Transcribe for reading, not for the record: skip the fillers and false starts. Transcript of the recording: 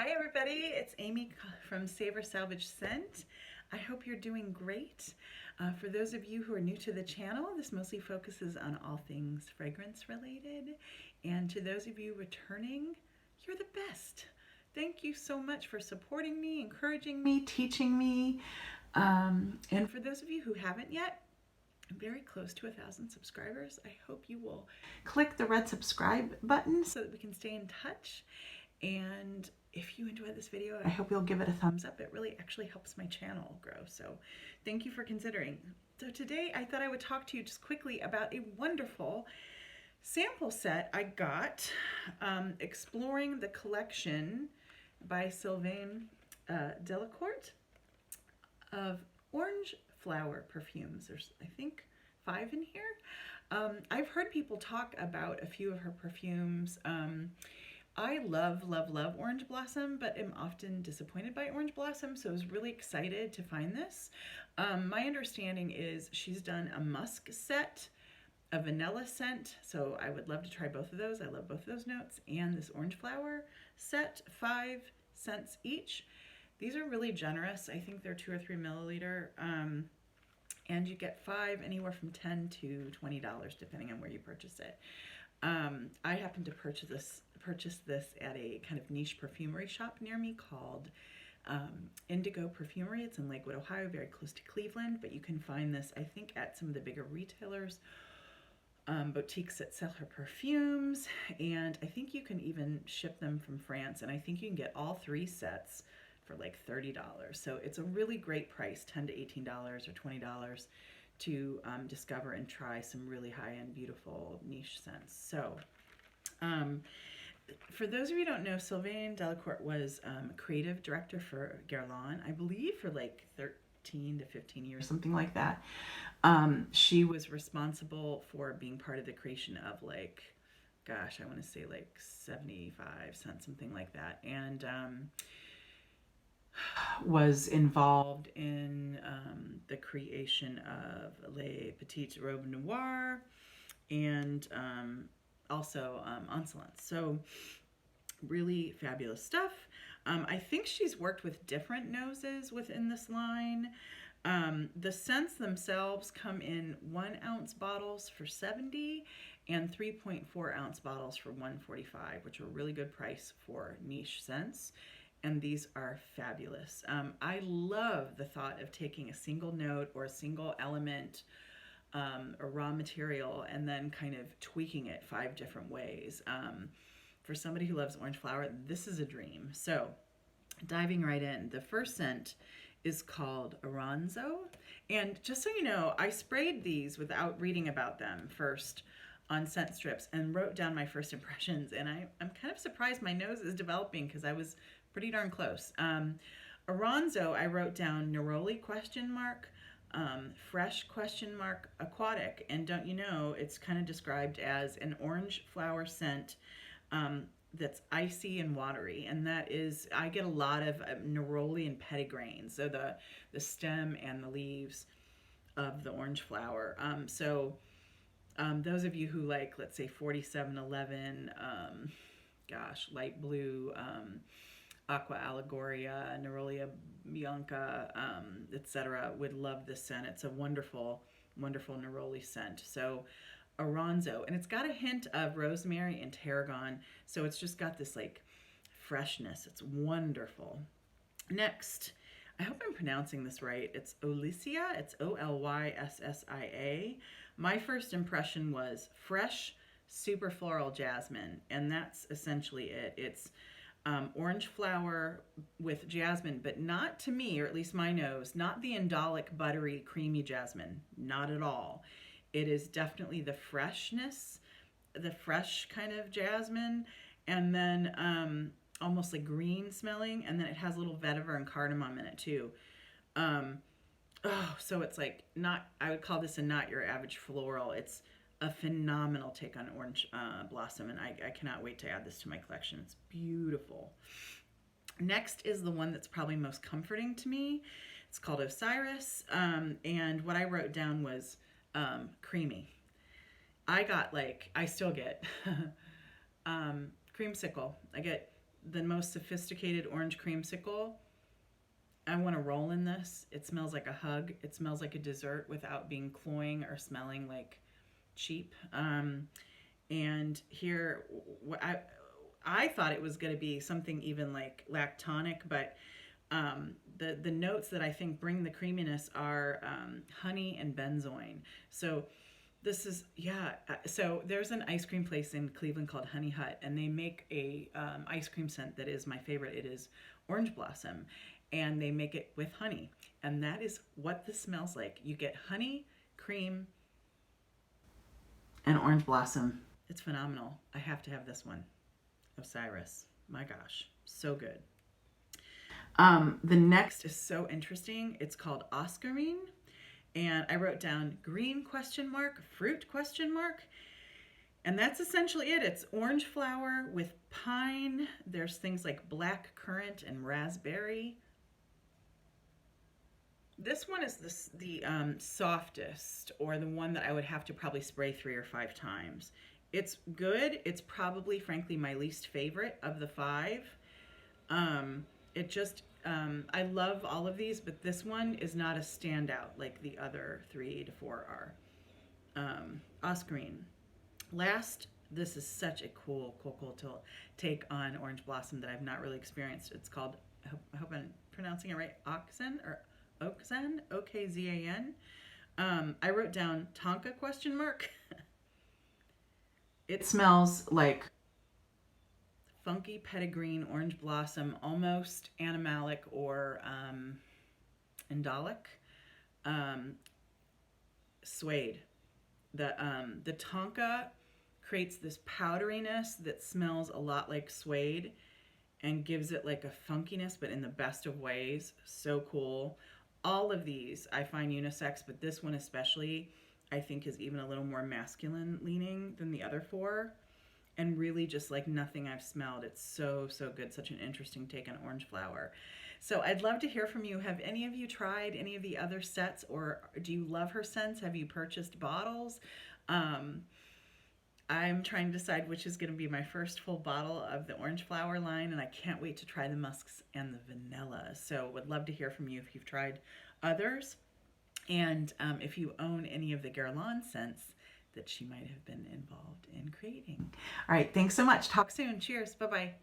Hi everybody, it's Amy from Savor Salvage Scent. I hope you're doing great. For those of you who are new to the channel, this mostly focuses on all things fragrance related. And to those of you returning, you're the best. Thank you so much for supporting me, encouraging me, teaching me. And for those of you who haven't yet, I'm very close to 1,000 subscribers. I hope you will click the red subscribe button so that we can stay in touch. And if you enjoyed this video, I hope you'll give it a thumbs up. It really actually helps my channel grow. So thank you for considering. So today I thought I would talk to you just quickly about a wonderful sample set I got exploring the collection by Sylvaine Delacourte of orange flower perfumes. There's, I think, 5 in here. I've heard people talk about a few of her perfumes. I love Orange Blossom, but am often disappointed by Orange Blossom, so I was really excited to find this. My understanding is she's done a musk set, a vanilla scent, so I would love to try both of those. I love both of those notes, and this orange flower set, 5 scents each. These are really generous. I think they're 2 or 3 milliliter, and you get 5 anywhere from $10 to $20 depending on where you purchase it. I happened to purchase this at a kind of niche perfumery shop near me called Indigo Perfumery. It's in Lakewood, Ohio, very close to Cleveland, but you can find this, I think, at some of the bigger retailers, boutiques that sell her perfumes, and I think you can even ship them from France, and I think you can get all 3 sets for like $30. So it's a really great price, $10 to $18 or $20 to discover and try some really high-end, beautiful niche scents. So for those of you who don't know, Sylvaine Delacourte was creative director for Guerlain, I believe for like 13 to 15 years, something like that. She was responsible for being part of the creation of like, gosh, I want to say like 75 scents, something like that. And was involved in the creation of Les Petites Robes Noires and also Insolence. So really fabulous stuff. I think she's worked with different noses within this line. The scents themselves come in 1 ounce bottles for $70 and 3.4 ounce bottles for $145, which are a really good price for niche scents. And these are fabulous. I love the thought of taking a single note or a single element or raw material and then kind of tweaking it 5 different ways. For somebody who loves orange flower, this is a dream. So diving right in, the first scent is called Oranzo. And just so you know, I sprayed these without reading about them first on scent strips and wrote down my first impressions. And I'm kind of surprised my nose is developing because I was pretty darn close. Oranzo, I wrote down neroli ? Fresh ? Aquatic. And don't you know, it's kind of described as an orange flower scent that's icy and watery. And that is, I get a lot of neroli and petitgrain, so the stem and the leaves of the orange flower. Those of you who like, let's say 4711, light blue, Aqua Allegoria, Nerolia Bianca, etc. would love this scent. It's a wonderful, wonderful neroli scent. So Oranzo, and it's got a hint of rosemary and tarragon, so it's just got this like freshness. It's wonderful. Next, I hope I'm pronouncing this right. It's Olyssia. It's Olyssia. My first impression was fresh, super floral jasmine, and that's essentially it. It's orange flower with jasmine, but not, to me, or at least my nose, not the indolic, buttery, creamy jasmine. Not at all. It is definitely the freshness, the fresh kind of jasmine, and then almost like green smelling, and then it has a little vetiver and cardamom in it too. So it's like not, I would call this a not your average floral. It's a phenomenal take on Orange Blossom, and I cannot wait to add this to my collection. It's beautiful. Next is the one that's probably most comforting to me. It's called Osiris, and what I wrote down was creamy. I got like, I still get creamsicle. I get the most sophisticated orange creamsicle. I want to roll in this. It smells like a hug. It smells like a dessert without being cloying or smelling like cheap. And here, I thought it was going to be something even like lactonic, but the notes that I think bring the creaminess are honey and benzoin. So this is, yeah. So there's an ice cream place in Cleveland called Honey Hut, and they make a ice cream scent that is my favorite. It is orange blossom, and they make it with honey. And that is what this smells like. You get honey, cream, and orange blossom. It's phenomenal. I have to have this one. Osiris. My gosh, so good. The next is so interesting. It's called Oscarine. And I wrote down green ? Fruit ? And that's essentially it. It's orange flower with pine. There's things like black currant and raspberry. This one is the softest, or the one that I would have to probably spray 3 or 5 times. It's good. It's probably, frankly, my least favorite of the 5. It just, I love all of these, but this one is not a standout like the other 3 to 4 are. Oscarine. Last, this is such a cool take on orange blossom that I've not really experienced. It's called, I hope I'm pronouncing it right, Ozkan, Okzan. I wrote down Tonka ? It smells like funky petitgreen orange blossom, almost animalic or indolic. Suede. The Tonka creates this powderiness that smells a lot like suede and gives it like a funkiness, but in the best of ways. So cool. All of these I find unisex, but this one especially I think is even a little more masculine leaning than the other 4, and really just like nothing I've smelled. It's so good. Such an interesting take on orange flower. So I'd love to hear from you. Have any of you tried any of the other sets, or do you love her scents? Have you purchased bottles? I'm trying to decide which is going to be my first full bottle of the orange flower line, and I can't wait to try the musks and the vanilla. So would love to hear from you if you've tried others, and if you own any of the Guerlain scents that she might have been involved in creating. All right, thanks so much. Talk soon. Cheers. Bye-bye.